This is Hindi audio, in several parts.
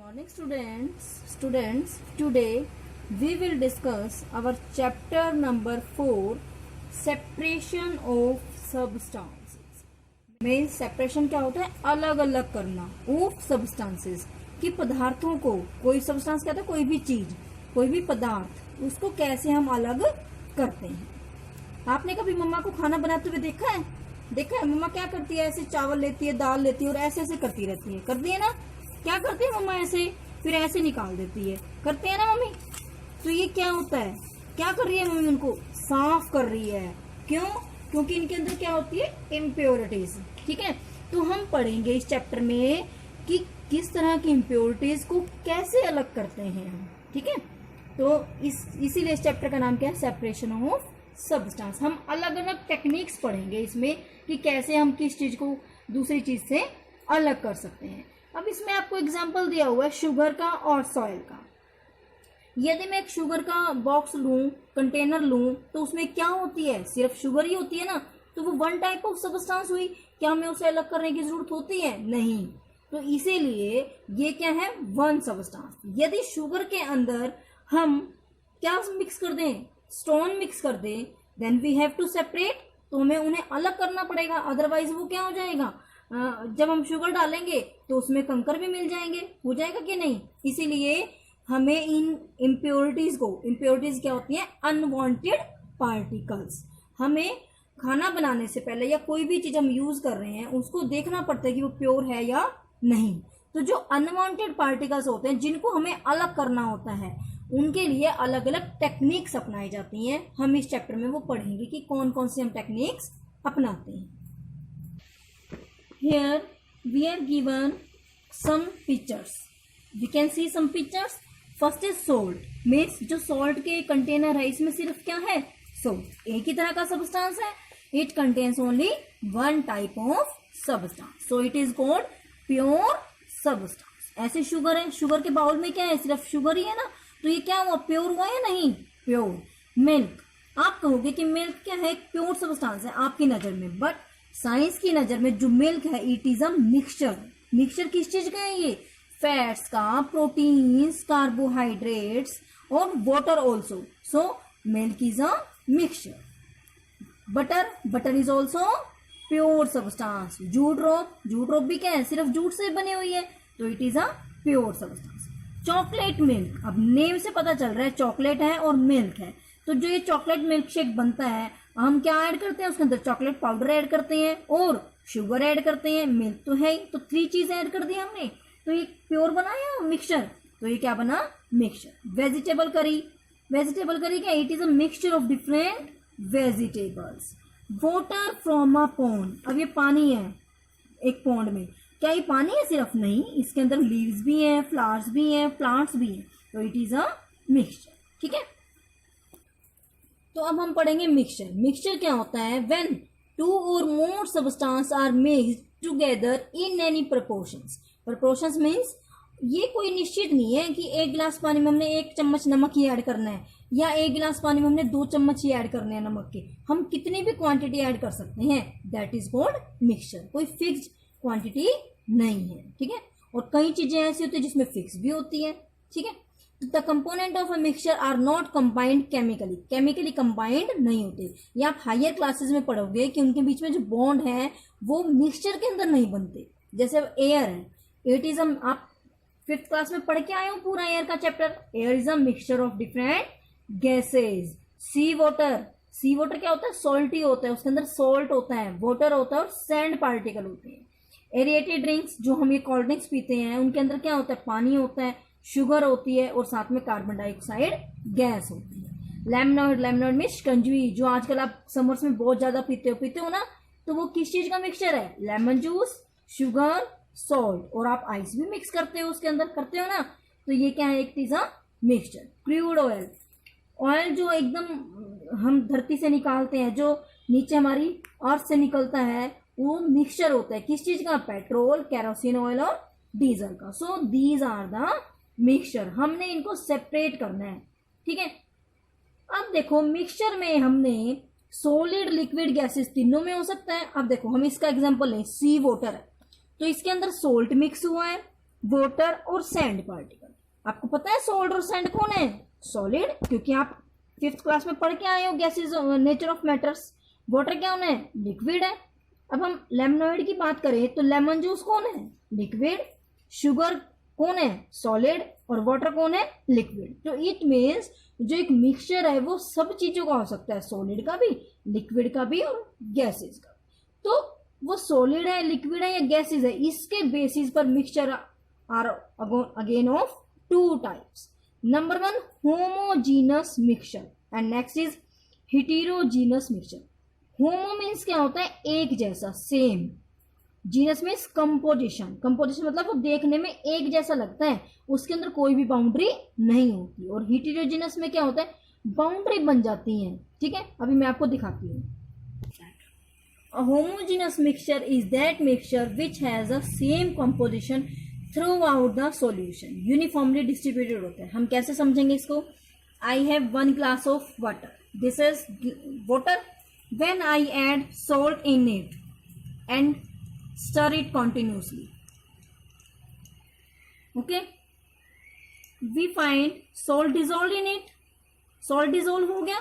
Morning students, today we will discuss our chapter number 4, separation of substances. Means separation क्या होता है? अलग अलग करना of substances कि पदार्थों को, कोई substance कहता है कोई भी चीज, कोई भी पदार्थ, उसको कैसे हम अलग करते हैं। आपने कभी मम्मा को खाना बनाते हुए देखा है? मम्मा क्या करती है? ऐसे चावल लेती है, दाल लेती है और ऐसे ऐसे करती रहती है, करती है ना? क्या करती है मम्मा? ऐसे, फिर ऐसे निकाल देती है, करते हैं ना मम्मी? तो ये क्या होता है? क्या कर रही है मम्मी? उनको साफ कर रही है। क्यों? क्योंकि इनके अंदर क्या होती है? इम्प्योरिटीज। ठीक है, तो हम पढ़ेंगे इस चैप्टर में कि किस तरह की इम्प्योरिटीज को कैसे अलग करते हैं हम। ठीक है, तो इसीलिए इस चैप्टर का नाम क्या है? Separation of substance. हम अलग अलग टेक्निक्स पढ़ेंगे इसमें कि कैसे हम किस चीज को दूसरी चीज से अलग कर सकते हैं। अब इसमें आपको एग्जांपल दिया हुआ है शुगर का और सॉइल का। यदि मैं एक शुगर का बॉक्स लूं, कंटेनर लूं, तो उसमें क्या होती है? सिर्फ शुगर ही होती है ना, तो वो वन टाइप ऑफ सब्सटेंस हुई। क्या हमें उसे अलग करने की जरूरत होती है? नहीं। तो इसीलिए ये क्या है? One substance. यदि शुगर के अंदर हम क्या मिक्स कर दें? स्टोन मिक्स कर दें, then we have to separate. तो हमें उन्हें अलग करना पड़ेगा, अदरवाइज वो क्या हो जाएगा? जब हम शुगर डालेंगे तो उसमें कंकर भी मिल जाएंगे, हो जाएगा कि नहीं? इसीलिए हमें इन इम्प्योरिटीज को, इम्प्योरिटीज क्या होती हैं? Unwanted particles. हमें खाना बनाने से पहले या कोई भी चीज हम यूज कर रहे हैं उसको देखना पड़ता है कि वो प्योर है या नहीं। तो जो अनवांटेड पार्टिकल्स होते हैं जिनको हमें अलग करना होता है, उनके लिए अलग अलग टेक्निक्स अपनाई जाती हैं। हम इस चैप्टर में वो पढ़ेंगे कि कौन कौन सी हम टेक्निक्स अपनाते हैं। Here we are given some pictures. We can see some pictures. First is salt. Means जो salt के कंटेनर है इसमें सिर्फ क्या है? Salt. एक ही तरह का सब्सटेंस है. It contains only one type of substance. So it is called pure substance. ऐसे शुगर है, शुगर के बाउल में क्या है? सिर्फ शुगर ही है ना, तो ये क्या हुआ? प्योर हुआ या नहीं? प्योर। मिल्क, आप कहोगे कि मिल्क क्या है? प्योर सब्सटेंस है आपकी नजर में, बट साइंस की नजर में जो मिल्क है, it is a mixture. Mixture किस चीज का है? ये फैट्स का, प्रोटीन्स, कार्बोहाइड्रेट्स और water also. So milk is a mixture. Butter is also pure substance. Jute rope भी क्या है? सिर्फ जूट से बनी हुई है, तो it is a pure substance. Chocolate milk, अब नेम से पता चल रहा है चॉकलेट है और मिल्क है। तो जो ये चॉकलेट मिल्क शेक बनता है, हम क्या ऐड करते हैं? उसके अंदर चॉकलेट पाउडर ऐड करते हैं और शुगर ऐड करते हैं। मिल्क तो है ही, तो 3 चीज ऐड कर दी हमने, तो ये प्योर बनाया मिक्सचर। तो ये क्या बना? मिक्सचर। वेजिटेबल करी क्या? It is a mixture of different vegetables. Water from a pond, अब ये पानी है एक पॉन्ड में, क्या ये पानी है? सिर्फ नहीं, इसके अंदर लीव्स भी हैं, फ्लावर्स भी हैं, प्लांट्स भी हैं, तो इट इज अ मिक्सचर। ठीक है, तो अब हम पढ़ेंगे मिक्सचर। मिक्सचर क्या होता है? When 2 or more substances are mixed together in any proportions. Proportions means ये कोई निश्चित नहीं है कि 1 गिलास पानी में हमने 1 चम्मच नमक ही ऐड करना है, या 1 गिलास पानी में हमने 2 चम्मच ही ऐड करने हैं नमक के। हम कितनी भी क्वांटिटी ऐड कर सकते हैं, दैट इज कॉल्ड मिक्सचर। कोई फिक्स्ड क्वांटिटी नहीं है। ठीक है, और कई चीजें ऐसी होती है जिसमें फिक्स भी होती है। ठीक है, the component of a mixture are not combined chemically combined नहीं होते। ये आप हायर क्लासेस में पढ़ोगे कि उनके बीच में जो बॉन्ड है वो मिक्सचर के अंदर नहीं बनते। जैसे एयर है, इट इज आप 5th क्लास में पढ़ के आए हो पूरा एयर का chapter. Air is a mixture of different gases. Sea water क्या होता है? सॉल्टी होता है, उसके अंदर सॉल्ट होता है, वाटर होता है और सैंड पार्टिकल होते हैं। एरिएटेड ड्रिंक्स, जो हम ये कोल्ड ड्रिंक्स पीते हैं, उनके अंदर क्या होता है? पानी होता है, शुगर होती है और साथ में कार्बन डाइऑक्साइड गैस होती है। लेमनॉइड में शिकंजवी, जो आजकल आप समर्स में बहुत ज्यादा पीते हो ना, तो वो किस चीज का मिक्सचर है? लेमन जूस, शुगर, सॉल्ट, और आप आइस भी मिक्स करते हो उसके अंदर, करते हो ना, तो ये क्या है? एक चीज मिक्सचर। क्रूड ऑयल जो एकदम हम धरती से निकालते हैं, जो नीचे हमारी अर्थ से निकलता है, वो मिक्सचर होता है किस चीज का? पेट्रोल, केरोसिन ऑयल और डीजल का। So these are the mixture. हमने इनको सेपरेट करना है। ठीक है, अब देखो मिक्सचर में हमने सॉलिड, लिक्विड, गैसेस तीनों में हो सकता है। अब देखो हम इसका एग्जांपल लें, सी वाटर है, तो इसके अंदर सोल्ट मिक्स हुआ है, वाटर और सैंड पार्टिकल। आपको पता है सॉल्ट और सैंड कौन है? सॉलिड, क्योंकि आप 5th क्लास में पढ़ के आए हो gases nature of matters. Water क्या है? लिक्विड है। अब हम लेमनोइड की बात करें तो लेमन जूस कौन है? लिक्विड। शुगर कौन है? सॉलिड। और वाटर कौन है? लिक्विड। तो इट मीन्स जो एक मिक्सचर है वो सब चीजों का हो सकता है, सॉलिड का भी, लिक्विड का भी और गैसेज का। तो वो सॉलिड है, लिक्विड है या गैसेज है, इसके बेसिस पर mixture are again of 2 types. Number 1 homogeneous mixture and next is heterogeneous mixture. Homo means क्या होता है? एक जैसा, same. Genus means composition. Composition मतलब वो देखने में एक जैसा लगता है, उसके अंदर कोई भी बाउंड्री नहीं होती। और हेटेरोजीनस में क्या होता है? बाउंड्री बन जाती है। ठीक है, अभी मैं आपको दिखाती हूँ। A homogeneous mixture is that mixture which has the same composition throughout the solution, uniformly distributed होता है। हम कैसे समझेंगे इसको? I have 1 glass of water. This is water. When I add salt in it and stir it continuously, okay, we find salt dissolved in it. Salt dissolve हो गया।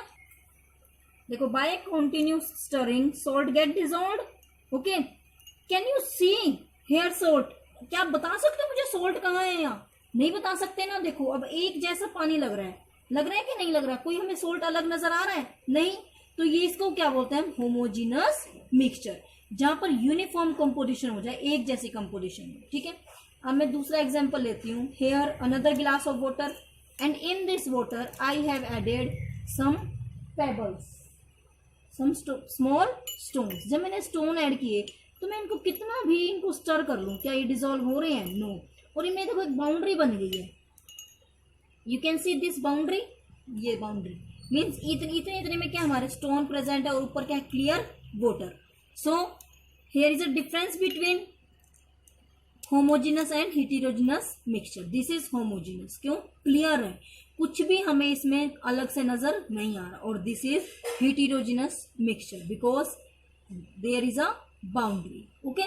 देखो, by continuous stirring salt get dissolved. Okay, can you see here salt? क्या आप बता सकते हो मुझे salt कहाँ है? यहाँ नहीं बता सकते ना। देखो, अब एक जैसा पानी लग रहा है कि नहीं लग रहा? कोई हमें salt अलग नजर आ रहा है? नहीं। तो ये इसको क्या बोलते हैं? होमोजीनस मिक्सचर, जहां पर यूनिफॉर्म कंपोजिशन हो जाए, एक जैसी कंपोजिशन हो। ठीक है, अब मैं दूसरा एग्जांपल लेती हूँ। Here another glass of water and in this water I have added some pebbles, some small stones. जब मैंने स्टोन ऐड किए तो मैं इनको कितना भी इनको स्टर कर लूं, क्या ये डिसॉल्व हो रहे हैं? नो। और इनमें देखो एक बाउंड्री बन गई है। You can see this boundary. ये बाउंड्री मीन्स इतने में क्या हमारे स्टोन प्रेजेंट है और ऊपर क्या है? Clear water. So here is a difference between homogeneous and heterogeneous mixture. This is homogeneous, क्यों? क्लियर है, कुछ भी हमें इसमें अलग से नजर नहीं आ रहा। और this is heterogeneous mixture because there is a boundary. Okay,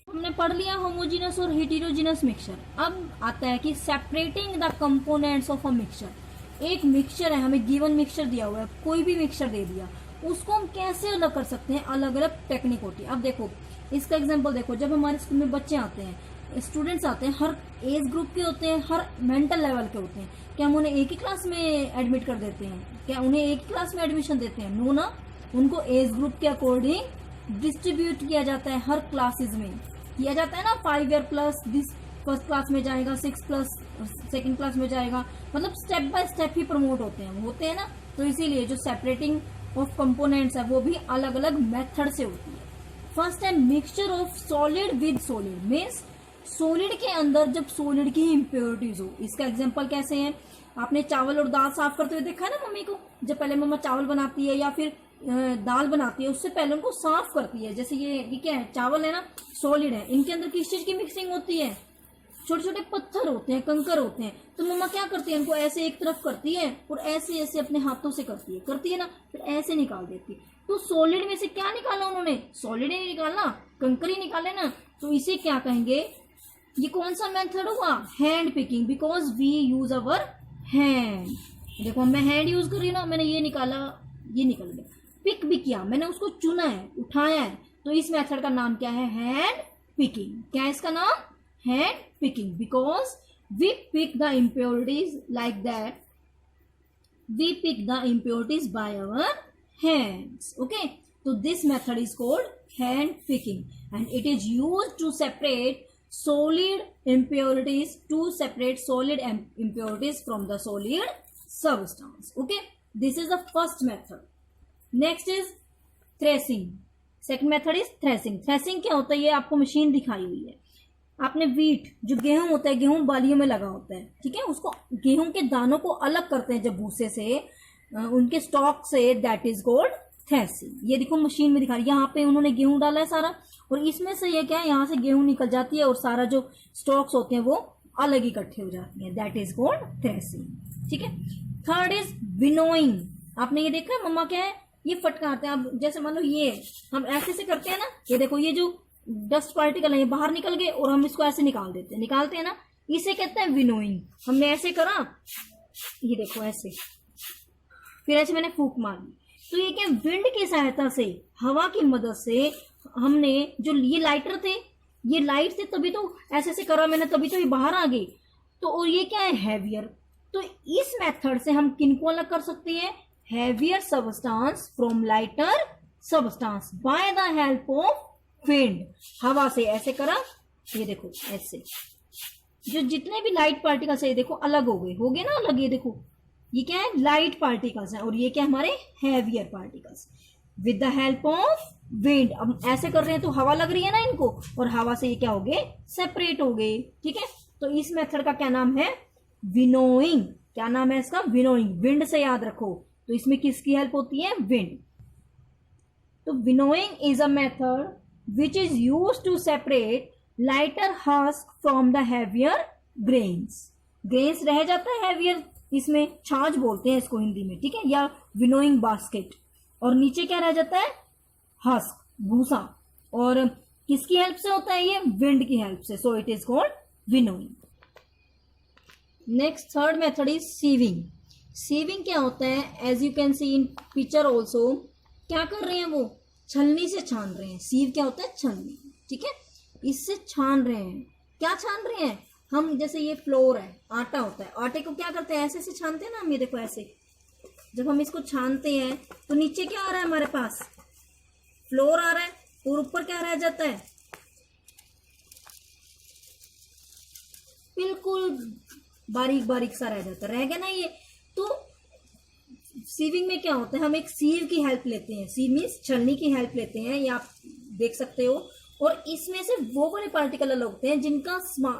हमने पढ़ लिया होमोजीनस और हेटेरोजीनस मिक्सचर। अब आता है कि separating the components of a mixture. एक मिक्सचर है, हमें गिवन मिक्सचर दिया हुआ है, कोई भी मिक्सचर दे दिया, उसको हम कैसे अलग कर सकते हैं? अलग अलग टेक्निक होती है। अब देखो, इसका एग्जांपल देखो। जब हमारे स्कूल में बच्चे आते हैं, स्टूडेंट्स आते हैं, हर एज ग्रुप के होते हैं, हर मेंटल लेवल के होते हैं। क्या हम उन्हें एक ही क्लास में एडमिट कर देते हैं? क्या उन्हें एक ही क्लास में एडमिशन देते हैं? नो ना। उनको एज ग्रुप के अकॉर्डिंग डिस्ट्रीब्यूट किया जाता है, हर क्लासेज में किया जाता है ना। 5 year plus this first class में जाएगा, 6 प्लस सेकंड क्लास में जाएगा, मतलब step by step he promote होते हैं ना। तो इसीलिए जो सेपरेटिंग ऑफ कंपोनेंट्स है वो भी अलग अलग मेथड से होती है। फर्स्ट है mixture of solid with solid. Means solid के अंदर जब सॉलिड की इम्प्योरिटीज हो। इसका एग्जांपल कैसे है? आपने चावल और दाल साफ करते हुए देखा है ना मम्मी को। जब पहले मम्मा चावल बनाती है या फिर दाल बनाती है, उससे पहले उनको साफ करती है। जैसे ये क्या है? चावल है ना, सॉलिड है। इनके अंदर किस चीज की मिक्सिंग होती है? छोटे छोटे पत्थर होते हैं, कंकर होते हैं। तो मम्मा क्या करती है? इनको ऐसे एक तरफ करती है और ऐसे ऐसे अपने हाथों से करती है ना, फिर ऐसे निकाल देती है। तो सॉलिड में से क्या निकाला उन्होंने? सॉलिड ही निकाला, कंकर ही निकाले ना। तो इसे क्या कहेंगे? ये कौन सा मेथड हुआ? Hand picking, because we use our hand. देखो, मैं हैंड यूज कर रही हूँ ना, मैंने ये निकाला, ये निकल गया। पिक भी किया, मैंने उसको चुना है, उठाया है। तो इस मेथड का नाम क्या है? Hand picking. क्या है इसका नाम? Hand picking, because we pick the impurities like that. We pick the impurities by our hands. Okay, so this method is called hand picking and it is used to separate solid impurities, to separate solid impurities from the solid substance. Okay, this is the first method. Next is threshing. Second method is threshing. Threshing क्या होता है? ये आपको मशीन दिखाई हुई है। आपने व्हीट, जो गेहूं होता है, गेहूं बालियों में लगा होता है, ठीक है, उसको गेहूं के दानों को अलग करते हैं जब भूसे से, उनके स्टॉक से, दैट इज कॉल्ड थ्रेशिंग। ये देखो मशीन में दिखा रही है, यहाँ पे उन्होंने गेहूं डाला है सारा, और इसमें से ये क्या है? यहाँ से गेहूं निकल जाती है और सारा जो स्टॉक्स होते हैं वो अलग इकट्ठे हो जाते हैं, दैट इज कॉल्ड थ्रेशिंग। ठीक है। Third is winnowing. आपने ये देखा है? मम्मा क्या है? ये फटकारते हैं। अब जैसे मान लो ये हम ऐसे से करते हैं ना, ये देखो, ये जो डस्ट पार्टिकल है ये बाहर निकल गए और हम इसको ऐसे निकालते हैं ना, इसे कहते हैं विनोइंग। हमने ऐसे करा, ये देखो ऐसे, फिर ऐसे मैंने फूंक मारी, तो ये क्या, विंड की सहायता से, हवा की मदद से हमने, जो ये लाइटर थे, ये लाइट थे, तभी तो ऐसे ऐसे करा मैंने, तभी तो ये बाहर आ गई। तो और ये क्या है, हैवियर। तो इस मेथड से हम किनको अलग कर सकते हैं, heavier substance from lighter substance by the help of wind. हवा से ऐसे करा, ये देखो ऐसे, जो जितने भी लाइट पार्टिकल्स है ये देखो अलग हो गए ना अलग। ये देखो ये क्या है, लाइट पार्टिकल्स है, और ये क्या हमारे heavier particles with the help of wind. अब ऐसे कर रहे हैं तो हवा लग रही है ना इनको, और हवा से ये क्या हो गए, सेपरेट हो गए। ठीक है, तो इस मेथड का क्या नाम है, विनोइंग। क्या नाम है इसका, विनोइंग। विंड से याद रखो, तो इसमें किसकी हेल्प होती है, विंड। तो winnowing is a method which is use to separate lighter husk from the heavier grains. Grains रह जाता है हैवियर, इसमें छाछ बोलते हैं इसको हिंदी में, ठीक है, या विनोइंग बास्केट। और नीचे क्या रह जाता है, हस्क, भूसा। और किसकी हेल्प से होता है ये, विंड की हेल्प से। So it is called winnowing. Next third method is sieving. Sieving क्या होता है, as you can see in picture also, क्या कर रहे हैं वो, छलनी से छान रहे हैं। सीव क्या होता है, छलनी, ठीक है, इससे छान रहे हैं। क्या छान रहे हैं हम, जैसे ये फ्लोर है, आटा होता है, आटे को क्या करते हैं, ऐसे से छानते हैं ना हम, ये देखो ऐसे। जब हम इसको छानते हैं तो नीचे क्या आ रहा है हमारे पास, फ्लोर आ रहा है, और ऊपर क्या रह जाता है, बिल्कुल बारीक बारीक सा रह जाता है, रह गया ना ये। तो सीविंग में क्या होता है, हम एक सीव की हेल्प लेते हैं, सीव मीन्स छलनी की हेल्प लेते हैं, ये आप देख सकते हो। और इसमें से वो वाले पार्टिकल अलग होते हैं जिनका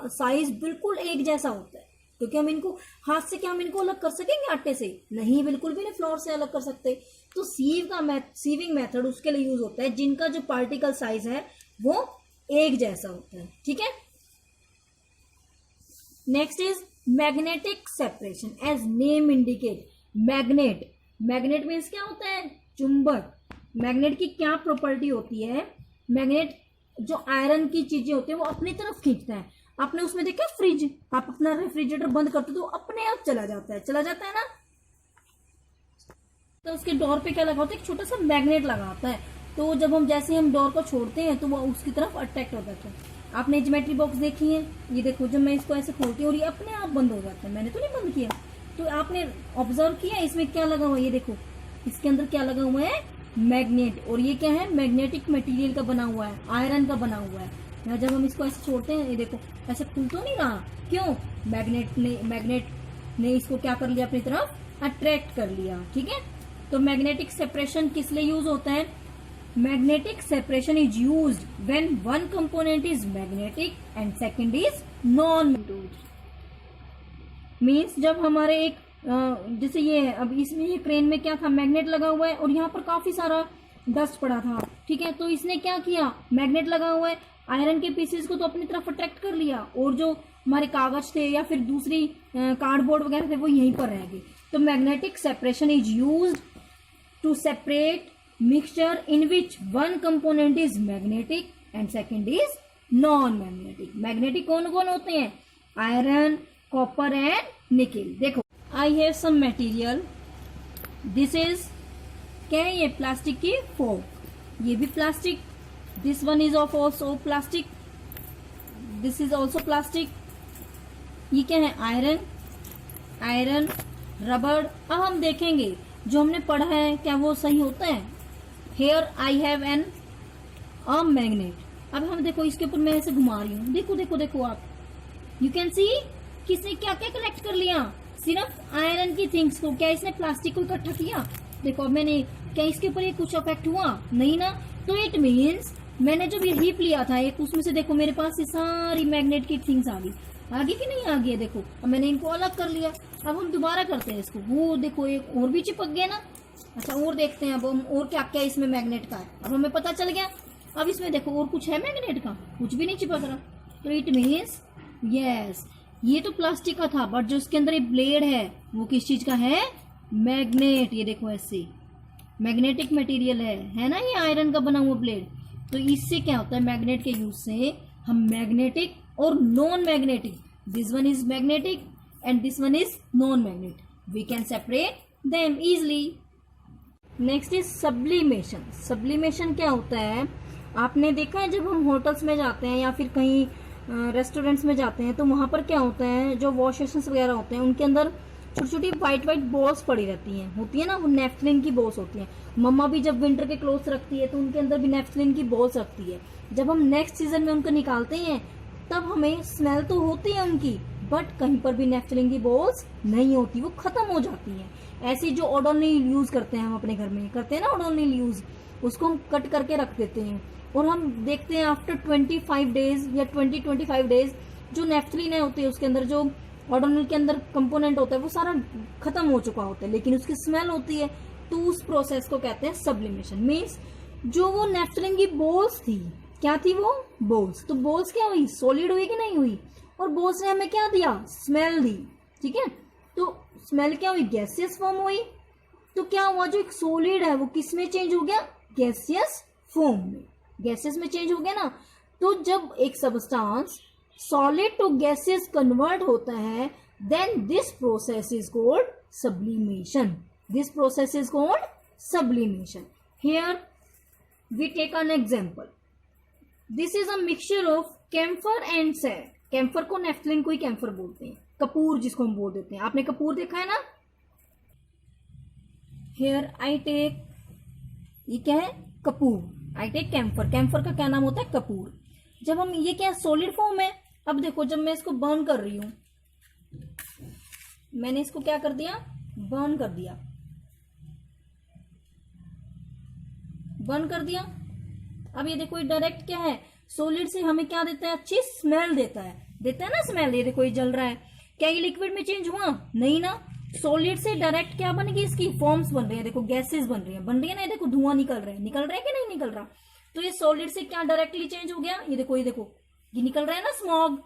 साइज बिल्कुल एक जैसा होता है, क्योंकि हम इनको हाथ से, क्या हम इनको अलग कर सकेंगे आटे से, नहीं, बिल्कुल भी नहीं फ्लोर से अलग कर सकते। तो सीविंग मेथड उसके लिए यूज होता है जिनका जो पार्टिकल साइज है वो एक जैसा होता है, ठीक है। Next is magnetic separation, as name indicate. Magnet means क्या होता है, चुंबक। मैग्नेट की क्या प्रॉपर्टी होती है, मैग्नेट जो आयरन की चीजें होती है वो अपनी तरफ खींचता है। आपने उसमें देखा फ्रिज, आप अपना रेफ्रिजरेटर बंद करते हो तो अपने आप चला जाता है ना। तो उसके डोर पे क्या लगा होता है, एक छोटा सा मैग्नेट लगा होता है। तो जब हम जैसे हम डोर को छोड़ते हैं तो वो उसकी तरफ अट्रैक्ट हो जाता है। आपने ज्योमेट्री बॉक्स देखी है, ये देखो, जब मैं इसको ऐसे खोलती हूँ और ये अपने आप बंद हो जाता है, मैंने तो नहीं बंद किया। तो आपने ऑब्जर्व किया इसमें क्या लगा हुआ है, ये देखो इसके अंदर क्या लगा हुआ है, मैग्नेट। और ये क्या है, मैग्नेटिक मटेरियल का बना हुआ है, आयरन का बना हुआ है। यहाँ जब हम इसको ऐसे छोड़ते हैं, ये देखो ऐसे खुल तो नहीं रहा, क्यों, मैग्नेट ने इसको क्या कर लिया, अपनी तरफ अट्रैक्ट कर लिया, ठीक है। तो मैग्नेटिक सेपरेशन किस लिए यूज होता है, magnetic separation is used when one component is magnetic and second is non magnetic. Means जब हमारे एक जैसे ये है, अब इसमें ये क्रेन में क्या था, मैग्नेट लगा हुआ है और यहाँ पर काफी सारा डस्ट पड़ा था, ठीक है। तो इसने क्या किया, मैग्नेट लगा हुआ है, आयरन के पीसेस को तो अपनी तरफ अट्रैक्ट कर लिया, और जो हमारे कागज थे या फिर दूसरी कार्डबोर्ड वगैरह थे वो यहीं पर रह गए। तो magnetic separation is used to separate mixture in which one component is magnetic and second is non magnetic. Magnetic कौन कौन होते हैं, आयरन, कॉपर एंड निकेल। देखो I have some material, this is क्या है, ये प्लास्टिक की फोर्क, ये भी plastic, this one is of also plastic, this is also plastic. ये क्या है, आयरन, रबड़। अब हम देखेंगे जो हमने पढ़ा है क्या वो सही होता है। Here I have an a magnet. अब हम देखो इसके ऊपर मैं ऐसे घुमा रही हूँ, देखो आप, यू कैन सी किसने क्या क्या कलेक्ट कर लिया, सिर्फ आयरन की थिंग्स को, क्या इसने प्लास्टिक को इकट्ठा किया। देखो अब मैंने, क्या इसके ऊपर ये कुछ अफेक्ट हुआ, नहीं ना। तो इट मीन्स मैंने जब ये हीप लिया था एक, उसमें से देखो मेरे पास ये सारी मैग्नेट की थिंग्स आ गई, आगे की नहीं आ गई, देखो अब मैंने इनको अलग कर लिया। अब हम दोबारा करते हैं इसको, वो देखो एक और भी चिपक गया ना। अच्छा और देखते हैं अब हम और क्या क्या इसमें मैग्नेट का है, अब हमें पता चल गया। अब इसमें देखो और कुछ है मैग्नेट का, कुछ भी नहीं चिपक रहा। तो इट मीन्स यस, ये तो प्लास्टिक का था, बट जो इसके अंदर ये ब्लेड है वो किस चीज का है, मैग्नेट। ये देखो ऐसे मैग्नेटिक मटेरियल है ना, ये आयरन का बना हुआ ब्लेड। तो इससे क्या होता है, मैग्नेट के यूज से हम मैग्नेटिक और non magnetic This one is magnetic and this one is non-magnet. We can separate them easily. Next is sublimation. Sublimation क्या होता है? आपने देखा है जब हम होटल्स में जाते हैं या फिर कहीं रेस्टोरेंट्स में जाते हैं तो वहां पर क्या होता है, जो वॉश बेसिन वगैरह होते हैं उनके अंदर छोटी छोटी वाइट वाइट बॉल्स पड़ी रहती हैं, होती है ना, वो नेफ्थलिन की बॉल्स होती हैं. मम्मा भी जब विंटर के क्लोथ्स रखती है तो उनके अंदर भी नेफ्थलिन की बॉल्स रखती है. जब हम नेक्स्ट सीजन में उनको निकालते हैं तब हमें स्मेल तो होती है उनकी, बट कहीं पर भी नेफ्थलिन की बॉल्स नहीं होती, वो खत्म हो जाती हैं. ऐसी जो ओडोनिल यूज करते हैं हम अपने घर में, करते हैं ना ओडोनिल यूज, उसको हम कट करके रख देते हैं और हम देखते हैं आफ्टर 25 डेज या 20-25 डेज जो नेफ्थलिन है होती है उसके अंदर, जो ओडोनिल के अंदर कंपोनेंट होता है वो सारा खत्म हो चुका होता है, लेकिन उसकी स्मेल होती है. तो उस प्रोसेस को कहते हैं सब्लिमेशन. मीन्स जो वो नेफ्थलिन की बॉल्स थी, क्या थी वो बॉल्स, तो बॉल्स क्या हुई, सॉलिड हुई कि नहीं हुई, और बॉल्स ने हमें क्या दिया, स्मेल दी. ठीक है, तो स्मेल क्या हुई, गैसियस फॉर्म हुई. तो क्या हुआ, जो एक सॉलिड है वो किस में चेंज हो गया, गैसियस फॉर्म में, गैसेस में चेंज हो गया ना. तो जब एक substance solid to gases convert होता है, then this process is called sublimation. This process is called sublimation. Here we take an example. This is a mixture of camphor and sand. Camphor को नेफ्थलिन को ही कैम्फर बोलते हैं, कपूर जिसको हम बोल देते हैं. आपने कपूर देखा है ना. हियर आई टेक, ये क्या है, कपूर. I take camphor. कैम्फर का क्या नाम होता है, कपूर. जब हम, ये क्या सॉलिड फॉर्म है. अब देखो जब मैं इसको बर्न कर रही हूं, मैंने इसको क्या कर दिया, बर्न कर दिया, बर्न कर दिया. अब ये देखो ये डायरेक्ट क्या है, सॉलिड से हमें क्या देता है, अच्छी स्मेल देता है, देता है ना स्मेल. ये देखो ये जल रहा है, क्या ये लिक्विड में चेंज हुआ, नहीं ना. सॉलिड से डायरेक्ट क्या बन गई, इसकी फॉर्म्स बन रही है, देखो गैसेस बन रही है ना. ये देखो धुआं निकल रहा है कि नहीं निकल रहा. तो ये सॉलिड से क्या डायरेक्टली चेंज हो गया, ये देखो ये निकल रहा है ना स्मॉग,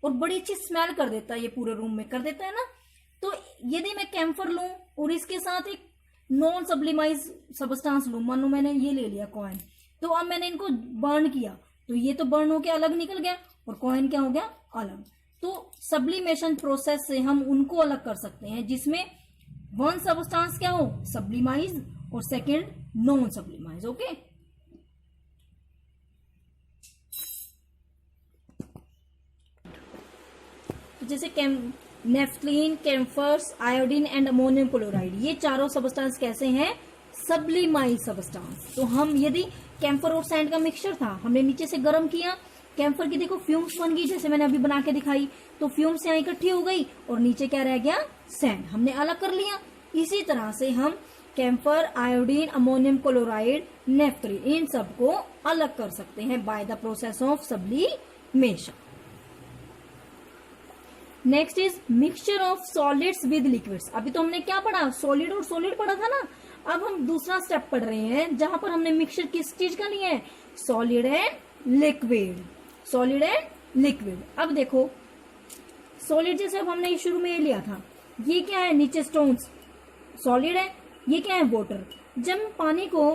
और बड़ी अच्छी स्मेल कर देता है, ये पूरे रूम में कर देता है ना. तो यदि मैं कैम्फर लूं और इसके साथ एक नॉन सब्लिमाइज सब्सटेंस लूं, मानो मैंने ये ले लिया कॉइन, तो अब मैंने इनको बर्न किया तो ये तो बर्न होके अलग निकल गया और कॉइन क्या हो गया, अलग. तो सब्लिमेशन प्रोसेस से हम उनको अलग कर सकते हैं जिसमें वन सब्सटेंस क्या हो, सब्लिमाइज, और सेकंड नॉन सब्लिमाइज. ओके, जैसे naphthalene, camphors, iodine and ammonium chloride, ये चारों सब्सटेंस कैसे हैं, सब्लिमाइज सब्सटेंस. तो हम यदि कैम्फर और सैंड का मिक्सचर था, हमने नीचे से गर्म किया, कैम्फर की देखो फ्यूम्स बन गई जैसे मैंने अभी बना के दिखाई, तो फ्यूम्स यहाँ इकट्ठी हो गई और नीचे क्या रह गया, सैंड, हमने अलग कर लिया. इसी तरह से हम camphor, iodine, ammonium chloride, naphthalene, इन सबको अलग कर सकते हैं by the process of sublimation. Next is mixture of solids with liquids. अभी तो हमने क्या पढ़ा, सॉलिड और सॉलिड पढ़ा था ना. अब हम दूसरा स्टेप पढ़ रहे हैं जहां पर हमने मिक्सचर किस चीज का लिया है, solid and liquid. Solid and liquid. अब देखो सॉलिड जैसे अब हमने शुरू में ये लिया था, ये क्या है, नीचे स्टोन्स, सॉलिड है. ये क्या है, वाटर. जब मैं पानी को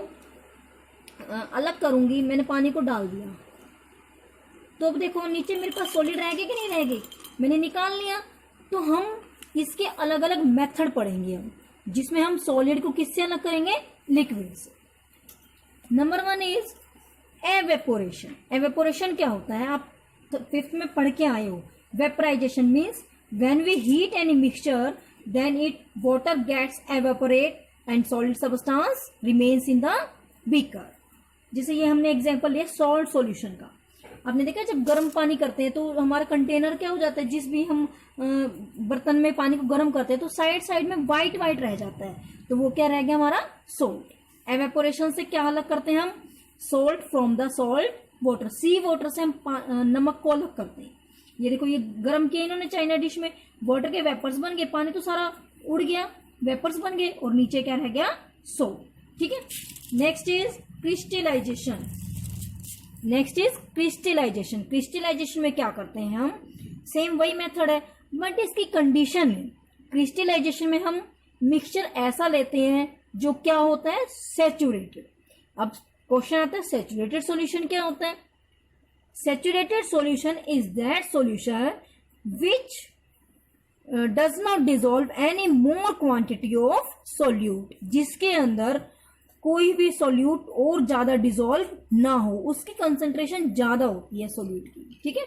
अलग करूंगी, मैंने पानी को डाल दिया, तो अब देखो नीचे मेरे पास सॉलिड रहेगी कि नहीं रहेगी, मैंने निकाल लिया. तो हम इसके अलग अलग मेथड पढ़ेंगे हम, जिसमें हम सॉलिड को किससे अलग करेंगे, लिक्विड से. Number 1 is evaporation. एवेपोरेशन क्या होता है, आप 5th में पढ़ के आए हो. Vaporisation means when we heat any mixture then it water gets evaporate and solid substance remains in the beaker. जैसे ये हमने एग्जांपल लिया सॉल्ट सॉल्यूशन का. आपने देखा जब गर्म पानी करते हैं तो हमारा कंटेनर क्या हो जाता है, जिस भी हम बर्तन में पानी को गर्म करते हैं तो साइड साइड में व्हाइट व्हाइट रह जाता है, तो वो क्या रह गया हमारा, सोल्ट. एवेपोरेशन से क्या अलग करते हैं हम, salt from the salt water. Sea water से हम नमक को अलग करते हैं. ये देखो ये गर्म किया इन्होंने चाइना डिश में, वाटर के वेपर्स बन गए, पानी तो सारा उड़ गया, वेपर्स बन गए और नीचे क्या रह गया, सोल्ट. ठीक है. Next is crystallisation. Next is crystallisation. Crystallisation में क्या करते हैं हम, सेम वही मेथड है बट इसकी कंडीशन है. क्रिस्टलाइजेशन में हम मिक्सचर ऐसा लेते हैं जो क्या होता है, सैचुरेटेड. अब क्वेश्चन आता है सैचुरेटेड सॉल्यूशन क्या होता है. Saturated solution is that solution which does not dissolve any more quantity of solute, जिसके अंदर कोई भी सोल्यूट और ज्यादा डिजोल्व ना हो, उसकी कंसेंट्रेशन ज्यादा होती है सोल्यूट की, ठीक है।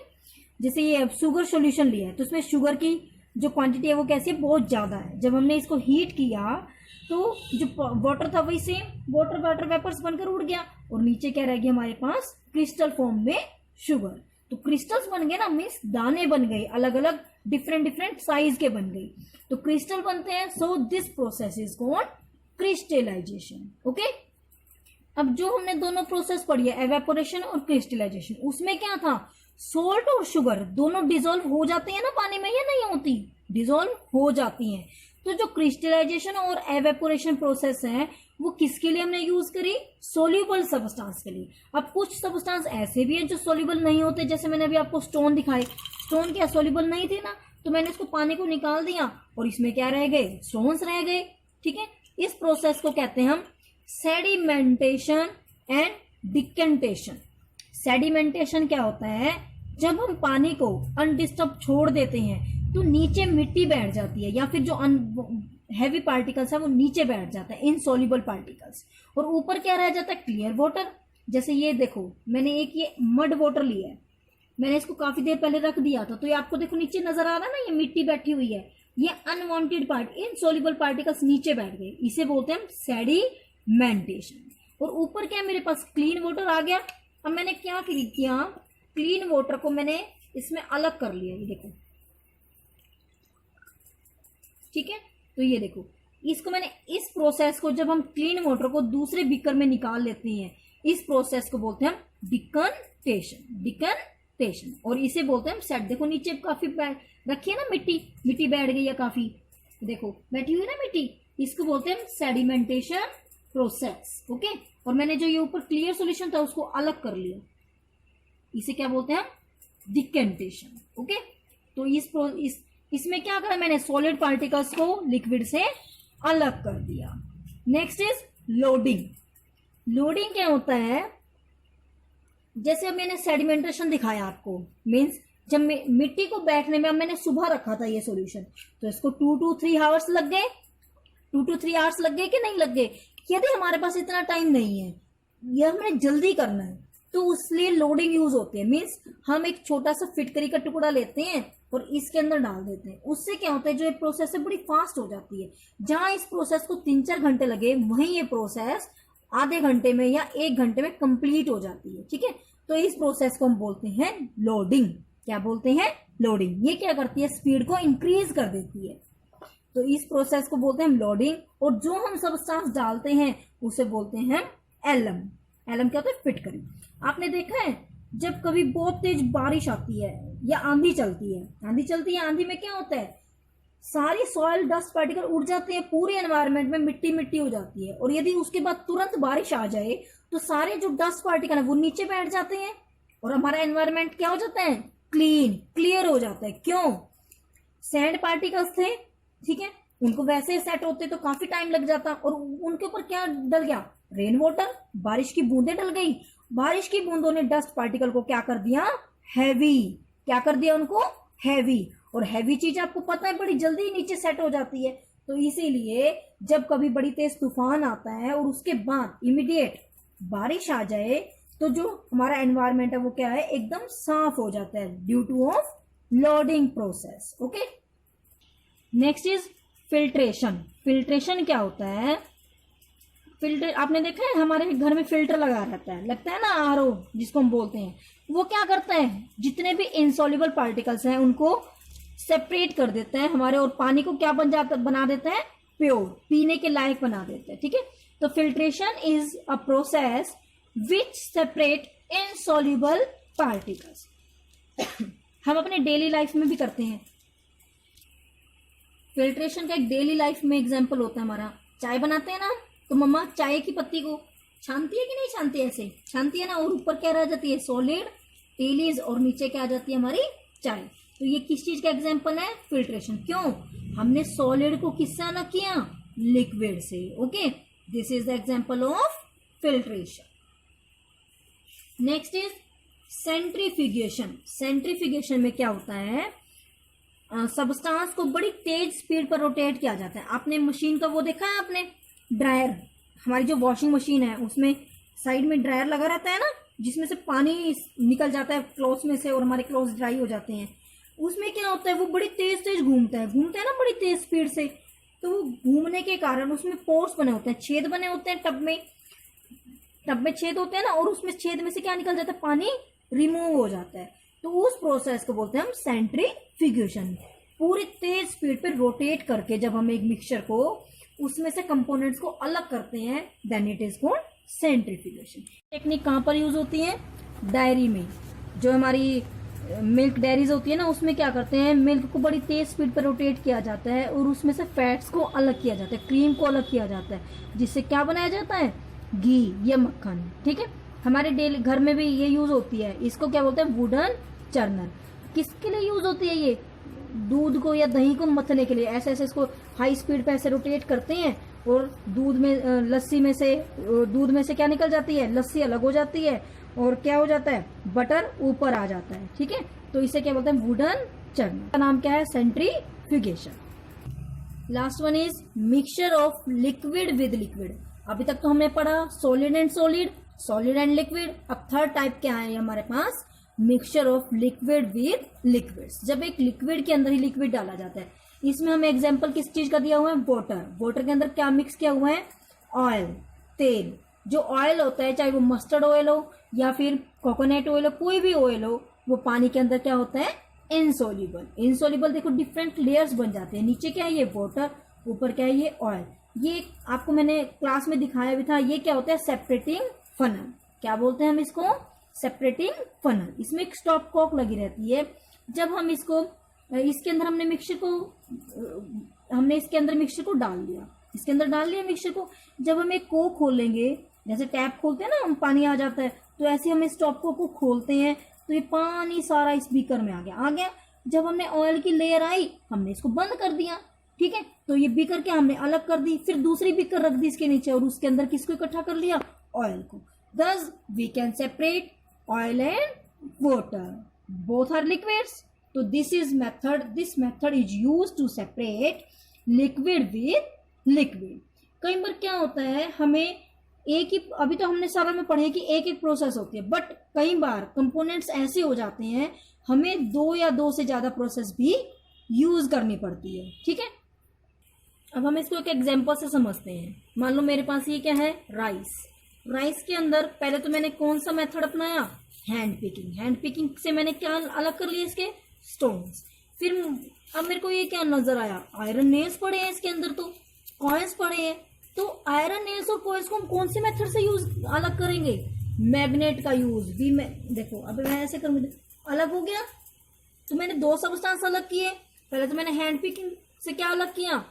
जैसे ये अब शुगर सॉल्यूशन लिया है तो उसमें शुगर की जो क्वांटिटी है वो कैसी है, बहुत ज्यादा है। जब हमने इसको हीट किया तो जो वाटर था वही सेम वाटर वेपर्स बनकर उड़ गया और नीचे क्या रह गया हमारे पास, क्रिस्टल फॉर्म में शुगर। तो क्रिस्टल्स बन गए ना, मीन्स दाने बन गए, अलग अलग डिफरेंट साइज के बन गई, तो क्रिस्टल बनते हैं। So this process is called crystallisation, okay. अब जो हमने दोनों प्रोसेस पढ़ी है, एवेपोरेशन और क्रिस्टलाइजेशन, उसमें क्या था, सोल्ट और शुगर दोनों डिसॉल्व हो जाती है ना पानी में, या नहीं होती, डिसॉल्व हो जाती हैं। तो जो क्रिस्टलाइजेशन और एवेपोरेशन प्रोसेस है वो किसके लिए हमने यूज करी, सोल्यूबल सब्सटेंस के लिए। अब कुछ सब्सटेंस ऐसे भी है जो सोल्यूबल नहीं होते, जैसे मैंने अभी आपको स्टोन दिखाए, स्टोन क्या सोल्यूबल नहीं थे ना, तो मैंने इसको पानी को निकाल दिया और इसमें क्या रह गए, स्टोन्स रह गए, ठीक है। इस प्रोसेस को कहते हैं हम सेडिमेंटेशन एंड डिकेंटेशन। सेडिमेंटेशन क्या होता है, जब हम पानी को अनडिस्टर्ब छोड़ देते हैं तो नीचे मिट्टी बैठ जाती है, या फिर जो हैवी पार्टिकल्स है वो नीचे बैठ जाता है, इनसॉल्युबल पार्टिकल्स, और ऊपर क्या रह जाता है, क्लियर वाटर। जैसे ये देखो, मैंने एक ये मड वाटर लिया है, मैंने इसको काफी देर पहले रख दिया था, तो ये आपको देखो नीचे नजर आ रहा है ना, ये मिट्टी बैठी हुई है, ये अनवांटेड इनसॉल्युबल पार्टिकल्स नीचे बैठ गए, इसे बोलते हैं सेडिमेंटेशन। और ऊपर क्या मेरे पास क्लीन वाटर आ गया। अब मैंने क्या किया, क्लीन वाटर को मैंने इसमें अलग कर लिया, ये देखो, ठीक है। तो ये देखो, इसको मैंने, इस प्रोसेस को जब हम क्लीन वाटर को दूसरे बीकर में निकाल लेते हैं, इस प्रोसेस को बोलते हैं हम डिकनटेशन, और इसे बोलते हैं हम सेट। देखो नीचे काफी रखी है ना मिट्टी बैठ गई है काफी, देखो बैठी हुई है ना मिट्टी, इसको बोलते हैं सेडिमेंटेशन प्रोसेस, ओके। और मैंने जो ये ऊपर क्लियर सॉल्यूशन था उसको अलग कर लिया, इसे क्या बोलते हैं, डिकेंटेशन, ओके। तो इसमें क्या करा मैंने, सॉलिड पार्टिकल्स को लिक्विड से अलग कर दिया। Next is loading. लोडिंग क्या होता है, जैसे अब मैंने सेडिमेंटेशन दिखाया आपको, मीन्स जब मिट्टी को बैठने में, अब मैंने सुबह रखा था ये सॉल्यूशन, तो इसको 2 to 3 आवर्स लग गए, 2 to 3 आवर्स लग गए कि नहीं लग गए। यदि हमारे पास इतना टाइम नहीं है, यह हमने जल्दी करना है, तो उसलिए लोडिंग यूज होती है। मीन्स हम एक छोटा सा फिटकरी का टुकड़ा लेते हैं और इसके अंदर डाल देते हैं, उससे क्या होता है, जो ये प्रोसेस है बड़ी फास्ट हो जाती है। जहां इस प्रोसेस को 3-4 घंटे लगे, वहीं ये प्रोसेस आधे घंटे में या 1 घंटे में कंप्लीट हो जाती है, ठीक है। तो इस प्रोसेस को हम बोलते हैं लोडिंग। क्या बोलते हैं, लोडिंग। ये क्या करती है, स्पीड को इंक्रीज कर देती है, तो इस प्रोसेस को बोलते हैं हम लोडिंग। और जो हम सब्सटेंस डालते हैं उसे बोलते हैं एलम। एलम क्या होता है, फिटकरी। आपने देखा है जब कभी बहुत तेज बारिश आती है या आंधी चलती है, आंधी में क्या होता है, सारी सॉइल डस्ट पार्टिकल उड़ जाते हैं, पूरे एनवायरनमेंट में मिट्टी हो जाती है, और यदि उसके बाद तुरंत बारिश आ जाए तो सारे जो डस्ट पार्टिकल है वो नीचे बैठ जाते हैं और हमारा एनवायरनमेंट क्या हो जाता है, क्लियर हो जाता है। क्यों, सैंड पार्टिकल्स थे, ठीक है, उनको वैसे सेट होते तो काफी टाइम लग जाता, और उनके ऊपर क्या डल गया, रेन वाटर, बारिश की बूंदें डल गई। बारिश की बूंदों ने डस्ट पार्टिकल को क्या कर दिया, हैवी, क्या कर दिया उनको, हैवी। और हैवी चीज आपको पता है बड़ी जल्दी नीचे सेट हो जाती है, तो इसीलिए जब कभी बड़ी तेज तूफान आता है और उसके बाद इमीडिएट बारिश आ जाए तो जो हमारा एनवायरनमेंट है वो क्या है, एकदम साफ हो जाता है, due two of loading process, okay. Next is filtration. Filtration क्या होता है, फिल्टर आपने देखा है हमारे घर में फिल्टर लगा रहता है, लगता है ना, आरओ जिसको हम बोलते हैं। वो क्या करता है, जितने भी इनसॉल्युबल पार्टिकल्स हैं उनको सेपरेट कर देता है हमारे, और पानी को क्या बना देता है, प्योर, पीने के लायक बना देता है, ठीक है। तो filtration is a process which separate insoluble particles. हम अपने डेली लाइफ में भी करते हैं। फिल्ट्रेशन का एक डेली लाइफ में एग्जाम्पल होता है हमारा, चाय बनाते हैं ना, तो मम्मा चाय की पत्ती को छानती है कि नहीं छानती है, ऐसे छानती है ना, और ऊपर क्या रह जाती है, सॉलिड टेलीज, और नीचे क्या आ जाती है हमारी चाय। तो ये किस चीज का एग्जाम्पल है, फिल्ट्रेशन। क्यों, हमने सॉलिड को किससे अलग किया, लिक्विड से, okay. This is the example of filtration. Next is centrifugation. Centrifugation में क्या होता है, सबस्टांस को बड़ी तेज स्पीड पर रोटेट किया जाता है। आपने मशीन का वो देखा है आपने, ड्रायर, हमारी जो वॉशिंग मशीन है उसमें साइड में ड्रायर लगा रहता है ना, जिसमें से पानी निकल जाता है क्लॉथ्स में से और हमारे क्लॉथ्स ड्राई हो जाते हैं। उसमें क्या होता है, वो बड़ी तेज तेज घूमता है ना बड़ी तेज स्पीड से। तो वो घूमने के कारण उसमें पोर्स बने होते हैं, छेद बने होते हैं टब में छेद होते हैं ना, और उसमें छेद में से क्या निकल जाता है, पानी रिमूव हो जाता है। तो उस प्रोसेस को बोलते हैं हम सेंट्रीफ्यूगेशन। पूरी तेज स्पीड पे रोटेट करके जब हम एक मिक्सचर को उसमें से कंपोनेंट्स को अलग करते हैं, then it is called centrifugation. Technique कहाँ पर यूज होती है, डायरी में। जो हमारी मिल्क डेयरीज होती है ना, उसमें क्या करते हैं, मिल्क को बड़ी तेज स्पीड पर रोटेट किया जाता है और उसमें से फैट्स को अलग किया जाता है, क्रीम को अलग किया जाता है, जिससे क्या बनाया जाता है, घी या मक्खन। ठीक है, हमारे डेली घर में भी ये यूज होती है। इसको क्या बोलते हैं, वुडन चर्नर। किसके लिए यूज होती है ये, दूध को या दही को मथने के लिए। ऐसे ऐसे इसको हाई स्पीड पे ऐसे रोटेट करते हैं और दूध में से क्या निकल जाती है, लस्सी अलग हो जाती है और क्या हो जाता है, बटर ऊपर आ जाता है। ठीक है, तो इसे क्या बोलते हैं, वुडन चर्नर। का नाम क्या है, centrifugation. Last one is mixture of liquid with liquid. अभी तक तो हमने पढ़ा solid and solid, solid and liquid. अब थर्ड टाइप क्या है हमारे पास, mixture of liquid with liquids. जब एक लिक्विड के अंदर ही लिक्विड डाला जाता है। इसमें हमें एग्जांपल किस चीज का दिया हुआ है, वाटर। वाटर के अंदर क्या मिक्स किया हुआ है, ऑयल, तेल। जो ऑयल होता है, चाहे वो मस्टर्ड ऑयल हो या फिर कोकोनट ऑयल हो, कोई भी ऑयल हो, वो पानी के अंदर क्या होता है, इनसोल्यूबल। इनसोल्यूबल देखो डिफरेंट लेयर्स बन जाते हैं। नीचे क्या है, ये वाटर, ऊपर क्या है, ये ऑयल। ये आपको मैंने क्लास में दिखाया भी था। ये क्या होता है, सेपरेटिंग फनल। क्या बोलते हैं हम इसको, सेपरेटिंग फनल। इसमें एक स्टॉप कॉक लगी रहती है। जब हम इसको इसके अंदर हमने इसके अंदर मिक्सचर को डाल दिया, इसके अंदर डाल दिया मिक्सचर को। जब हम एक को खोलेंगे, जैसे टैप खोलते हैं ना हम, पानी आ जाता है, तो ऐसे हम स्टॉप कॉक को खोलते हैं तो ये पानी सारा इस बीकर में आ गया। जब हमने ऑयल की लेयर आई, हमने इसको बंद कर दिया। ठीक है, तो ये बीकर क्या हमने अलग कर दी, फिर दूसरी बीकर रख दी इसके नीचे और उसके अंदर किसको इकट्ठा कर लिया, ऑयल को। Thus we can separate oil and water. Both are liquids. So this method is used to separate liquid with liquid. कई बार क्या होता है, हमें एक ही, अभी तो हमने सारा में पढ़े कि एक एक प्रोसेस होती है, बट कई बार कंपोनेंट्स ऐसे हो जाते हैं हमें दो या दो से ज्यादा प्रोसेस भी यूज करनी पड़ती है। ठीक है, अब हम इसको एक एग्जांपल से समझते हैं। मान लो मेरे पास ये क्या है, राइस के अंदर पहले तो मैंने कौन सा मेथड अपनाया, हैंड पिकिंग से मैंने क्या अलग कर लिया, इसके स्टोन्स। फिर अब मेरे को ये क्या नजर आया, आयरन नेल्स पड़े हैं इसके अंदर, तो कॉइन्स पड़े हैं। तो आयरन नेल्स और कॉइन्स को हम कौन से मेथड से यूज अलग करेंगे, मैग्नेट का यूज भी। देखो अब मैं ऐसे करूंगी, अलग हो गया। तो मैंने दो सबस्टांस अलग किए। पहले तो मैंने हैंड पिकिंग से क्या अलग किया,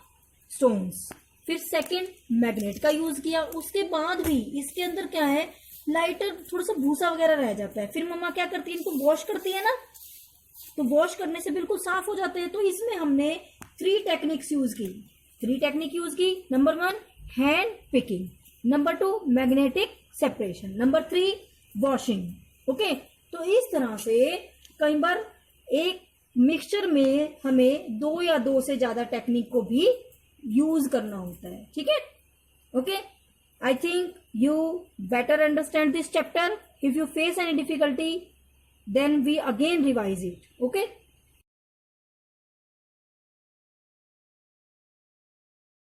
स्टोन्स। फिर सेकंड मैग्नेट का यूज किया। उसके बाद भी इसके अंदर क्या है, लाइटर थोड़ा सा भूसा वगैरह रह जाता है। फिर मम्मा क्या करती है, इनको वॉश करती है ना, तो वॉश करने से बिल्कुल साफ हो जाते हैं। तो इसमें हमने 3 टेक्निक्स यूज की। Number 1 hand picking, number 2 magnetic separation, number 3 washing. Okay, तो इस तरह से कई बार एक मिक्सचर में हमें 2 या 2 से ज्यादा टेक्निक को भी यूज करना होता है। ठीक है, okay. I think you better understand this chapter. If you face any difficulty, then we again revise it. Okay.